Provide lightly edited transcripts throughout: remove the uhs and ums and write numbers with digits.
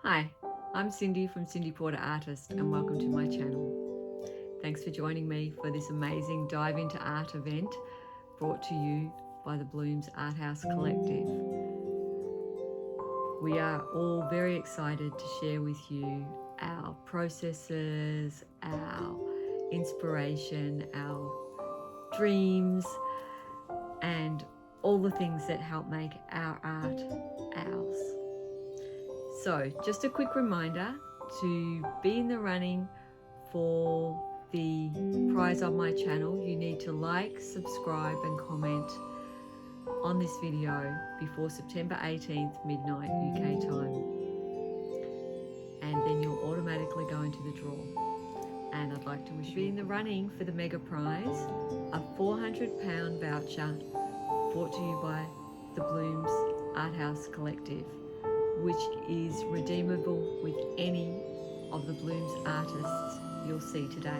Hi, I'm Cindy from Cindy Porter Artist and welcome to my channel. Thanks for joining me for this amazing Dive into Art event brought to you by the Bloomz Arthouse Collective. We are all very excited to share with you our processes, our inspiration, our dreams, and all the things that help make our art ours. So just a quick reminder to be in the running for the prize on my channel. You need to like, subscribe and comment on this video before September 18th, midnight UK time. And then you'll automatically go into the draw. And I'd like to wish you in the running for the mega prize, a £400 voucher brought to you by the Bloomz Arthouse Collective, which is redeemable with any of the Bloomz artists you'll see today.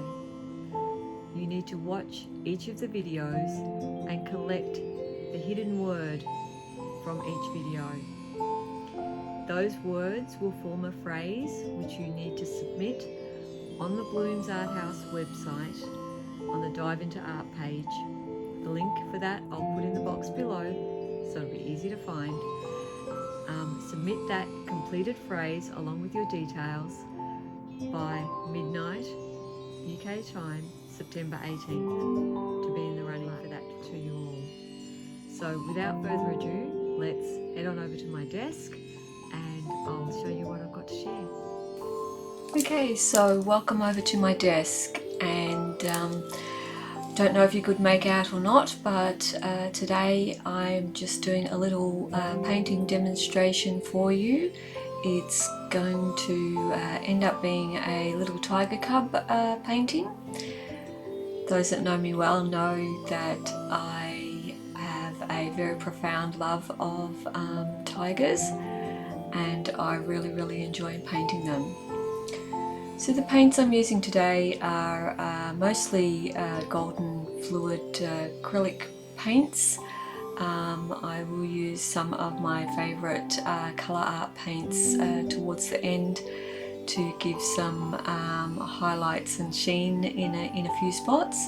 You need to watch each of the videos and collect the hidden word from each video. Those words will form a phrase which you need to submit on the Bloomz Arthouse website on the Dive into Art page. The link for that I'll put in the box below so it'll be easy to find. Submit that completed phrase along with your details by midnight UK time, September 18th, to be in the running for that to you all. So without further ado, let's head on over to my desk and I'll show you what I've got to share. Okay, so welcome over to my desk, and don't know if you could make out or not, but today I'm just doing a little painting demonstration for you. It's going to end up being a little tiger cub painting. Those that know me well know that I have a very profound love of tigers, and I really enjoy painting them. So the paints I'm using today are mostly golden fluid acrylic paints. I will use some of my favourite colour art paints towards the end to give some highlights and sheen in a few spots.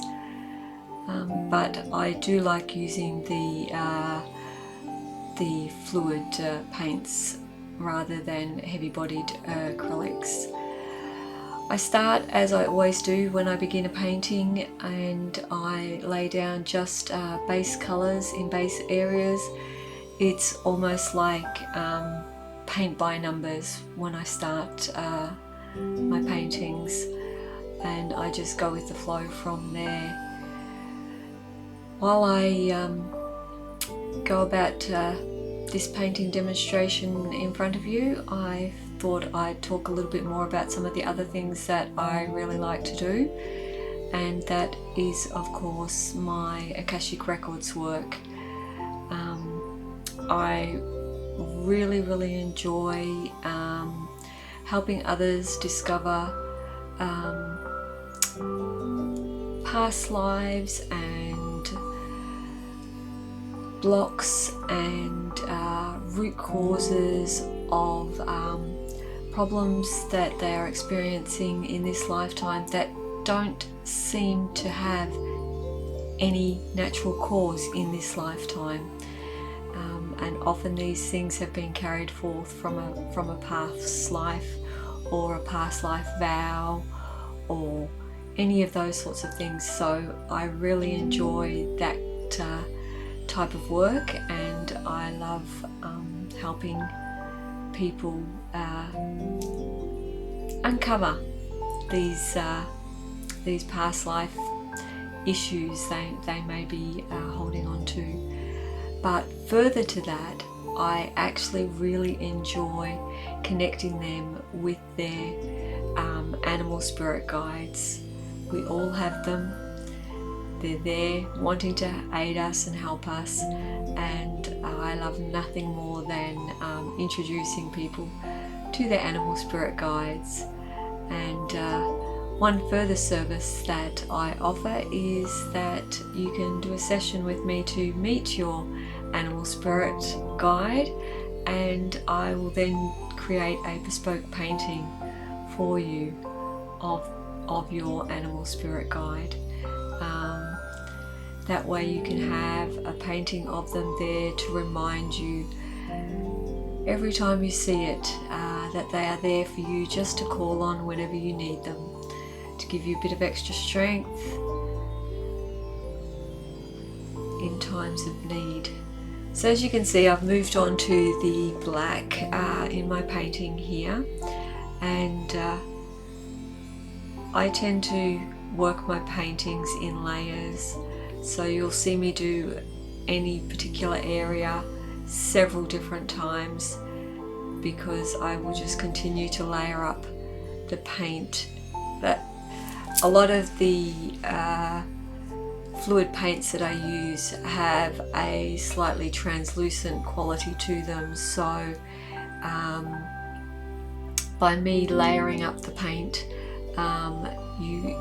But I do like using the fluid paints rather than heavy-bodied acrylics. I start, as I always do when I begin a painting, and I lay down just base colours in base areas. It's almost like paint by numbers when I start my paintings, and I just go with the flow from there. While I go about this painting demonstration in front of you, I thought I'd talk a little bit more about some of the other things that I really like to do, and that is of course my Akashic Records work. I really enjoy helping others discover past lives and blocks and root causes of problems that they are experiencing in this lifetime that don't seem to have any natural cause in this lifetime. And often these things have been carried forth from a past life, or a past life vow, or any of those sorts of things. So I really enjoy that type of work, and I love helping people uncover these past life issues they may be holding on to. But further to that, I actually really enjoy connecting them with their animal spirit guides. We all have them. They're there wanting to aid us and help us, and I love nothing more than introducing people to their animal spirit guides. And one further service that I offer is that you can do a session with me to meet your animal spirit guide and I will then create a bespoke painting for you of your animal spirit guide. That way you can have a painting of them there to remind you every time you see it that they are there for you, just to call on whenever you need them, to give you a bit of extra strength in times of need. So as you can see, I've moved on to the black in my painting here, and I tend to work my paintings in layers, so you'll see me do any particular area several different times, because I will just continue to layer up the paint. But a lot of the fluid paints that I use have a slightly translucent quality to them, so by me layering up the paint, you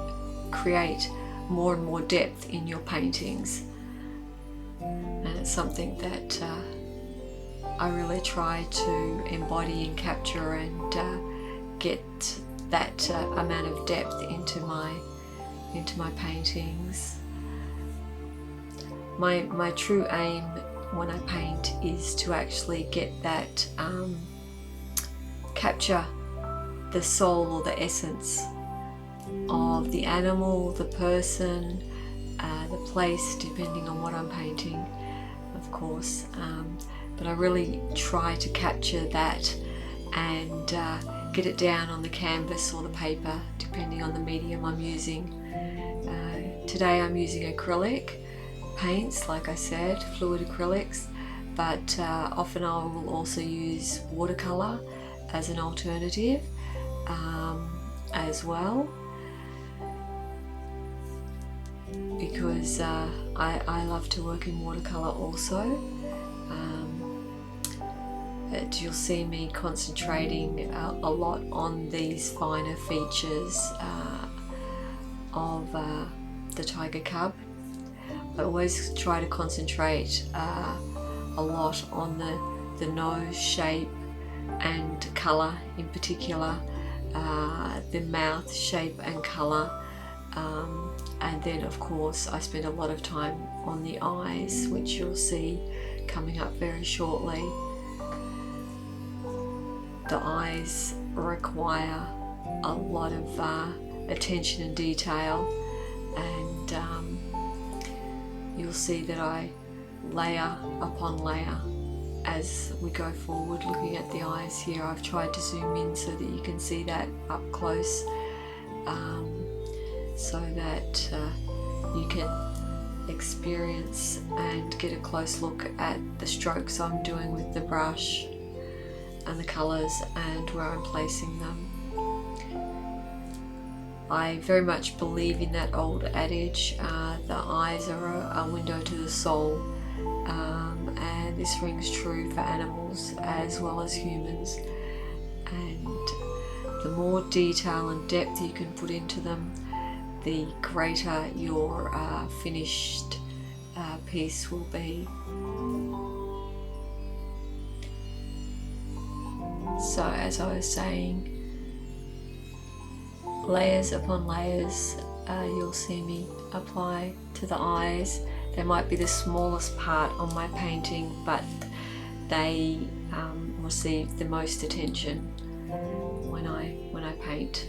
create more and more depth in your paintings, and it's something that I really try to embody and capture and get that amount of depth into my paintings. My true aim when I paint is to actually get that capture the soul or the essence of the animal, the person, the place, depending on what I'm painting, of course. But I really try to capture that and get it down on the canvas or the paper, depending on the medium I'm using. Today I'm using acrylic paints, like I said, fluid acrylics, but often I will also use watercolor as an alternative as well, because I love to work in watercolor also. You'll see me concentrating a lot on these finer features of the tiger cub. I always try to concentrate a lot on the nose shape and colour in particular, the mouth shape and colour, and then of course I spend a lot of time on the eyes, which you'll see coming up very shortly. The eyes require a lot of attention and detail, and you'll see that I layer upon layer as we go forward. Looking at the eyes here, I've tried to zoom in so that you can see that up close, so that you can experience and get a close look at the strokes I'm doing with the brush and the colours and where I'm placing them. I very much believe in that old adage, the eyes are a window to the soul, and this rings true for animals as well as humans, and the more detail and depth you can put into them, the greater your finished piece will be. So as I was saying, layers upon layers, you'll see me apply to the eyes. They might be the smallest part on my painting, but they receive the most attention when I paint.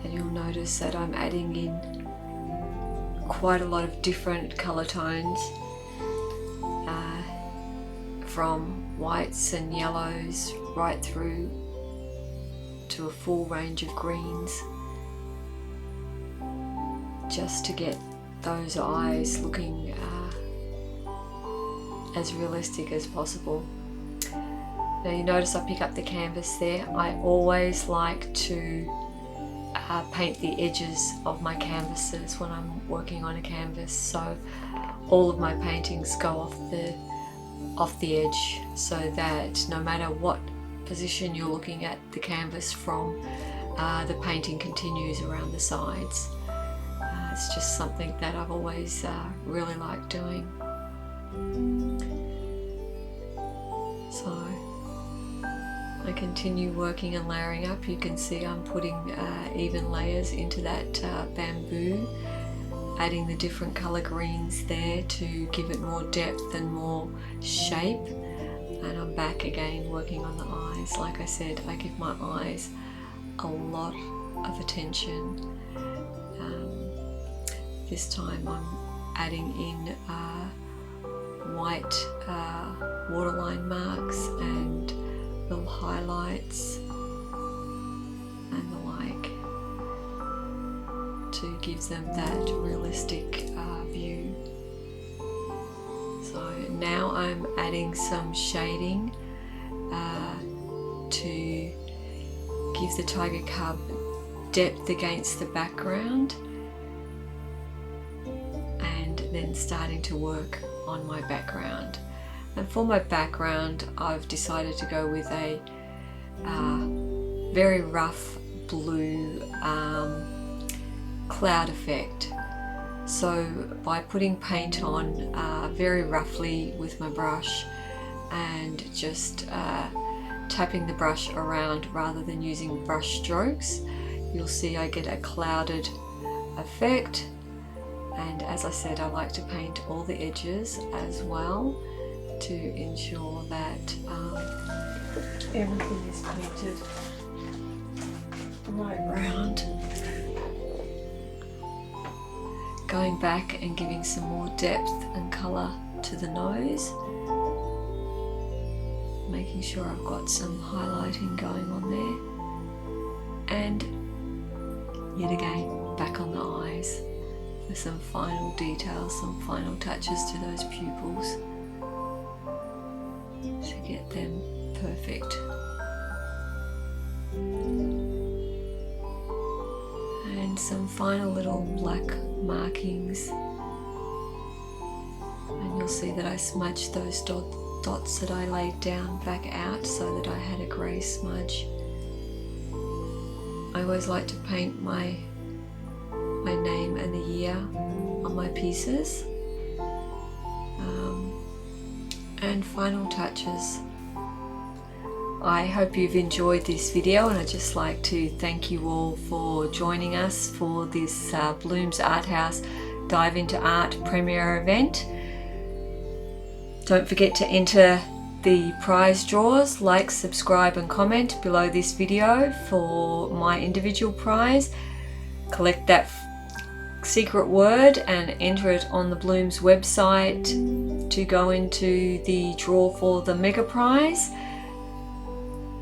And you'll notice that I'm adding in quite a lot of different colour tones, from whites and yellows right through to a full range of greens, just to get those eyes looking as realistic as possible. Now you notice I pick up the canvas there. I always like to paint the edges of my canvases when I'm working on a canvas, so all of my paintings go off the edge, so that no matter what position you're looking at the canvas from, the painting continues around the sides. It's just something that I've always really liked doing. So I continue working and layering up. You can see I'm putting even layers into that bamboo, adding the different colour greens there to give it more depth and more shape. And I'm back again working on the eyes. Like I said, I give my eyes a lot of attention. This time I'm adding in white waterline marks and little highlights and the like to give them that realistic view. So now I'm adding some shading to give the tiger cub depth against the background, and then starting to work on my background. And for my background, I've decided to go with a very rough blue cloud effect. So by putting paint on very roughly with my brush and just tapping the brush around rather than using brush strokes, you'll see I get a clouded effect. And as I said, I like to paint all the edges as well to ensure that everything is painted right round. Going back and giving some more depth and colour to the nose, making sure I've got some highlighting going on there, and yet again back on the eyes for some final details, some final touches to those pupils to get them perfect. And some final little black markings, and you'll see that I smudged those dots that I laid down back out so that I had a grey smudge. I always like to paint my name and the year on my pieces. And final touches. I hope you've enjoyed this video, and I'd just like to thank you all for joining us for this Bloomz Arthouse Dive into Art premiere event. Don't forget to enter the prize draws, like, subscribe and comment below this video for my individual prize. Collect that secret word and enter it on the Bloomz website to go into the draw for the mega prize.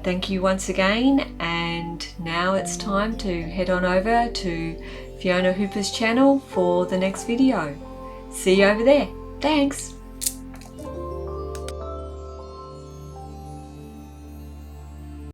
Thank you once again, and now it's time to head on over to Fiona Hooper's channel for the next video. See you over there. Thanks.